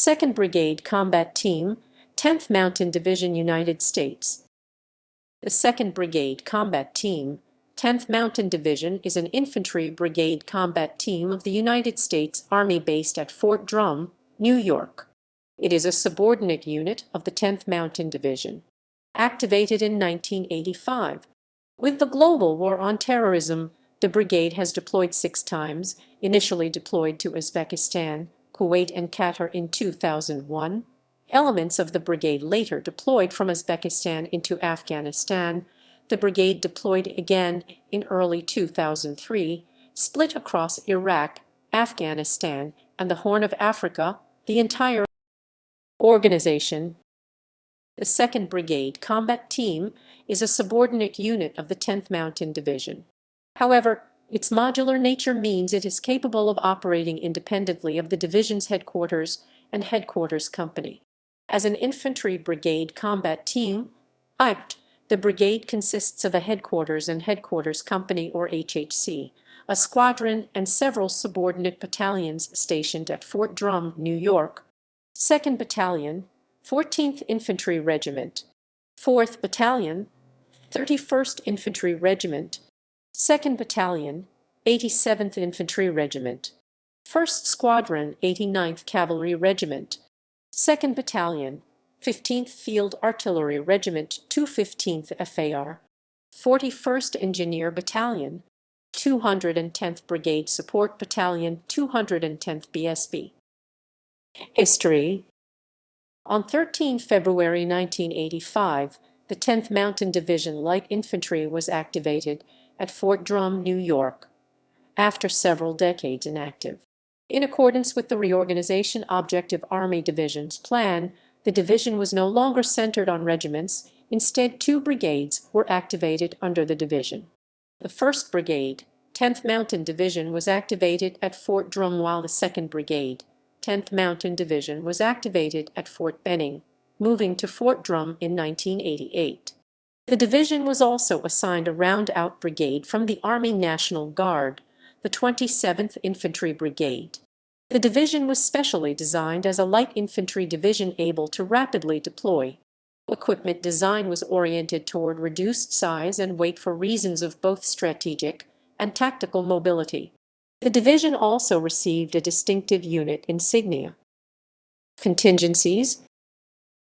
2nd Brigade Combat Team, 10th Mountain Division, United States. The 2nd Brigade Combat Team, 10th Mountain Division is an infantry brigade combat team of the United States Army based at Fort Drum, New York. It is a subordinate unit of the 10th Mountain Division, activated in 1985. With the global war on terrorism, the brigade has deployed 6 times, initially deployed to Uzbekistan, Kuwait and Qatar in 2001. Elements of the brigade later deployed from Uzbekistan into Afghanistan. The brigade deployed again in early 2003, split across Iraq, Afghanistan, and the Horn of Africa. The entire organization, the 2nd Brigade Combat Team, is a subordinate unit of the 10th Mountain Division. However, its modular nature means it is capable of operating independently of the division's headquarters and headquarters company. As an infantry brigade combat team, the brigade consists of a headquarters and headquarters company or HHC, a squadron, and several subordinate battalions stationed at Fort Drum, New York. 2nd Battalion, 14th Infantry Regiment, 4th Battalion, 31st Infantry Regiment, 2nd Battalion, 87th Infantry Regiment, 1st Squadron, 89th Cavalry Regiment, 2nd Battalion, 15th Field Artillery Regiment, 215th FAR, 41st Engineer Battalion, 210th Brigade Support Battalion, 210th BSB. History. On 13 February 1985, the 10th Mountain Division Light Infantry was activated at Fort Drum, New York, after several decades inactive. In accordance with the reorganization objective Army Division's plan, the division was no longer centered on regiments. Instead, 2 brigades were activated under the division. The 1st Brigade, 10th Mountain Division, was activated at Fort Drum, while the 2nd Brigade, 10th Mountain Division, was activated at Fort Benning, moving to Fort Drum in 1988. The division was also assigned a round-out brigade from the Army National Guard, the 27th Infantry Brigade. The division was specially designed as a light infantry division able to rapidly deploy. Equipment design was oriented toward reduced size and weight for reasons of both strategic and tactical mobility. The division also received a distinctive unit insignia. Contingencies.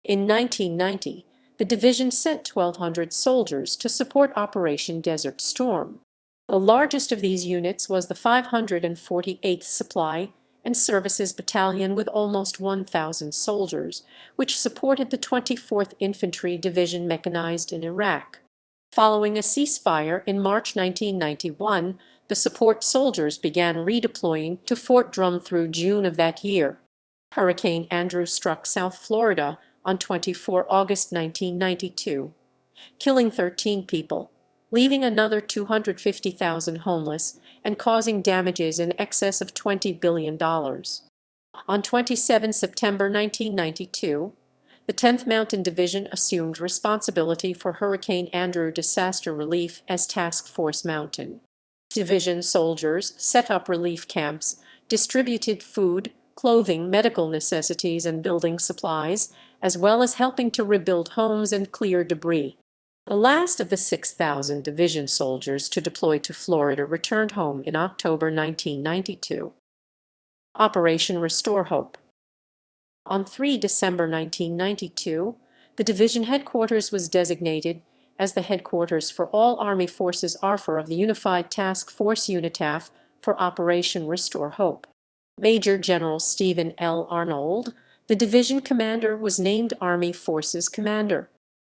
In 1990, the division sent 1,200 soldiers to support Operation Desert Storm. The largest of these units was the 548th Supply and Services Battalion with almost 1,000 soldiers, which supported the 24th Infantry Division mechanized in Iraq. Following a ceasefire in March 1991, the support soldiers began redeploying to Fort Drum through June of that year. Hurricane Andrew struck South Florida on 24 August 1992, killing 13 people, leaving another 250,000 homeless, and causing damages in excess of $20 billion. On 27 September 1992, the 10th Mountain Division assumed responsibility for Hurricane Andrew disaster relief as Task Force Mountain. Division soldiers set up relief camps, distributed food, clothing, medical necessities, and building supplies, as well as helping to rebuild homes and clear debris. The last of the 6,000 division soldiers to deploy to Florida returned home in October 1992. Operation Restore Hope. On 3 December 1992, the division headquarters was designated as the headquarters for all Army Forces ARFA of the Unified Task Force UNITAF for Operation Restore Hope. Major General Stephen L. Arnold, the division commander, was named Army Forces Commander.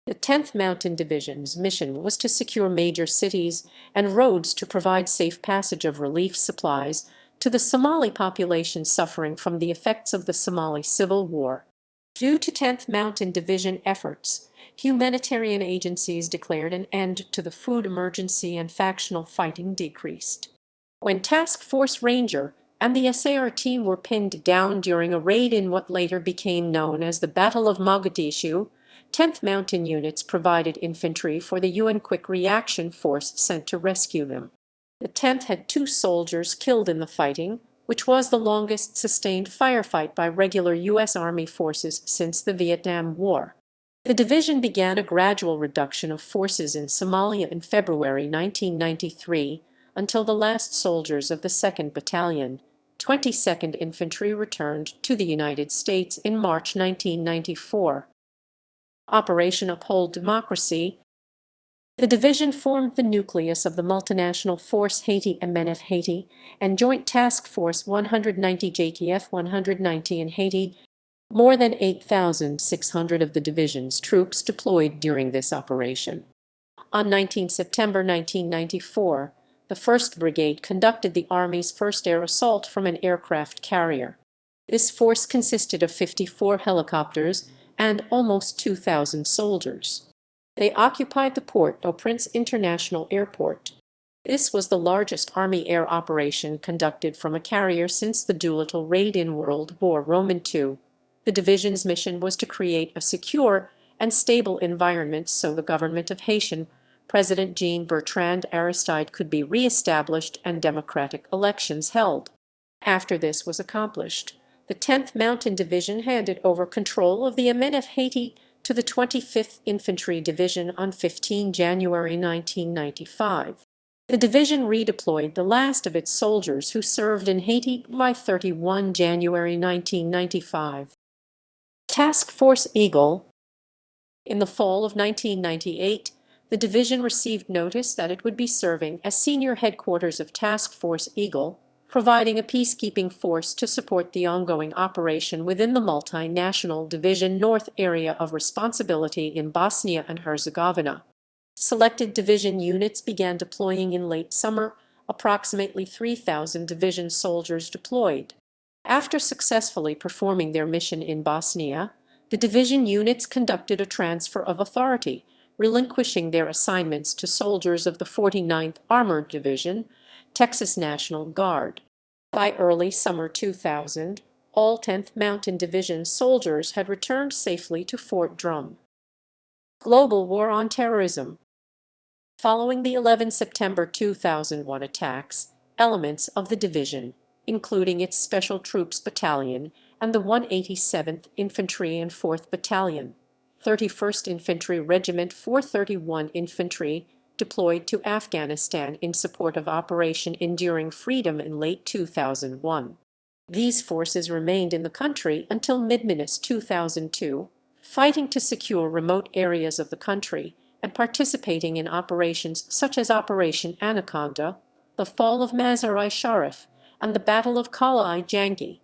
The 10th Mountain Division's mission was to secure major cities and roads to provide safe passage of relief supplies to the Somali population suffering from the effects of the Somali Civil War. Due to 10th Mountain Division efforts, humanitarian agencies declared an end to the food emergency and factional fighting decreased. When Task Force Ranger and the SAR team were pinned down during a raid in what later became known as the Battle of Mogadishu, 10th Mountain units provided infantry for the UN Quick Reaction Force sent to rescue them. The 10th had 2 soldiers killed in the fighting, which was the longest sustained firefight by regular U.S. Army forces since the Vietnam War. The division began a gradual reduction of forces in Somalia in February 1993 until the last soldiers of the 2nd Battalion, 22nd Infantry returned to the United States in March 1994. Operation Uphold Democracy. The division formed the nucleus of the multinational Force Haiti MNF Haiti and Joint Task Force 190 JTF 190 in Haiti. More than 8,600 of the division's troops deployed during this operation. On 19 September 1994, the 1st Brigade conducted the Army's first air assault from an aircraft carrier. This force consisted of 54 helicopters and almost 2,000 soldiers. They occupied the Port-au-Prince International Airport. This was the largest Army air operation conducted from a carrier since the Doolittle raid in World War II. The division's mission was to create a secure and stable environment so the government of Haitian President Jean-Bertrand Aristide could be re-established and democratic elections held. After this was accomplished, the 10th Mountain Division handed over control of the MNF Haiti to the 25th Infantry Division on 15 January 1995. The division redeployed the last of its soldiers who served in Haiti by 31 January 1995. Task Force Eagle. In the fall of 1998, the division received notice that it would be serving as senior headquarters of Task Force Eagle, providing a peacekeeping force to support the ongoing operation within the multinational Division North area of responsibility in Bosnia and Herzegovina. Selected division units began deploying in late summer, approximately 3,000 division soldiers deployed. After successfully performing their mission in Bosnia, the division units conducted a transfer of authority, relinquishing their assignments to soldiers of the 49th Armored Division, Texas National Guard. By early summer 2000, all 10th Mountain Division soldiers had returned safely to Fort Drum. Global War on Terrorism. Following the 11 September 2001 attacks, elements of the division, including its Special Troops Battalion and the 187th Infantry and 4th Battalion, 31st Infantry Regiment 431 Infantry, deployed to Afghanistan in support of Operation Enduring Freedom in late 2001. These forces remained in the country until mid-May 2002, fighting to secure remote areas of the country and participating in operations such as Operation Anaconda, the fall of Mazar-i-Sharif, and the Battle of Kala-i-Jangi.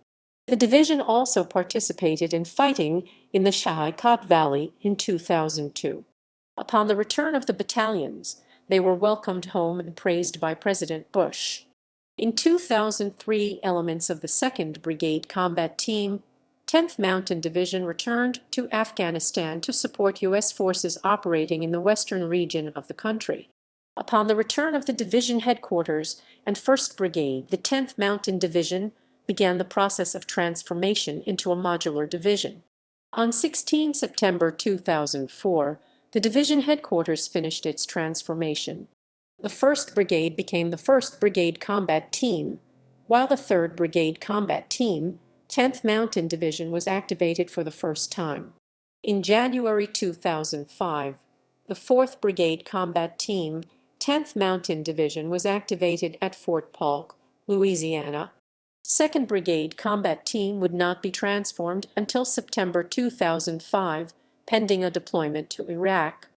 The division also participated in fighting in the Shahikot Valley in 2002. Upon the return of the battalions, they were welcomed home and praised by President Bush. In 2003, elements of the 2nd Brigade Combat Team, 10th Mountain Division returned to Afghanistan to support U.S. forces operating in the western region of the country. Upon the return of the division headquarters and 1st Brigade, the 10th Mountain Division began the process of transformation into a modular division. On 16 September 2004, the division headquarters finished its transformation. The 1st Brigade became the 1st Brigade Combat Team, while the 3rd Brigade Combat Team, 10th Mountain Division, was activated for the first time. In January 2005, the 4th Brigade Combat Team, 10th Mountain Division, was activated at Fort Polk, Louisiana. 2nd Brigade Combat Team would not be transformed until September 2005, pending a deployment to Iraq.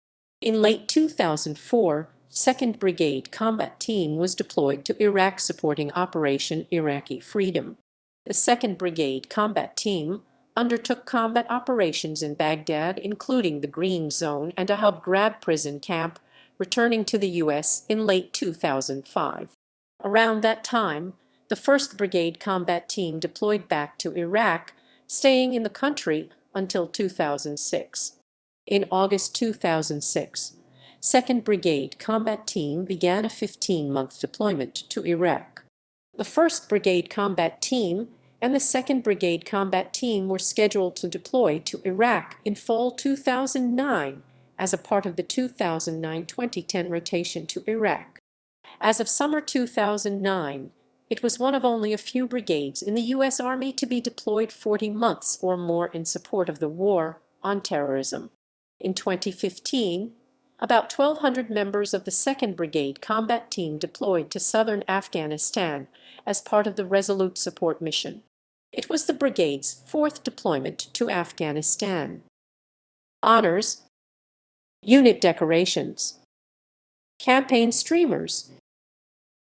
In late 2004, 2nd Brigade Combat Team was deployed to Iraq supporting Operation Iraqi Freedom. The 2nd Brigade Combat Team undertook combat operations in Baghdad, including the Green Zone and a Hub Grab prison camp, returning to the U.S. in late 2005. Around that time, the 1st Brigade Combat Team deployed back to Iraq, staying in the country until 2006. In August 2006, 2nd Brigade Combat Team began a 15-month deployment to Iraq. The 1st Brigade Combat Team and the 2nd Brigade Combat Team were scheduled to deploy to Iraq in fall 2009 as a part of the 2009-2010 rotation to Iraq. As of summer 2009, It was one of only a few brigades in the U.S. Army to be deployed 40 months or more in support of the war on terrorism. In 2015, about 1,200 members of the 2nd Brigade Combat Team deployed to southern Afghanistan as part of the Resolute Support Mission. It was the brigade's 4th deployment to Afghanistan. Honors, unit decorations, campaign streamers,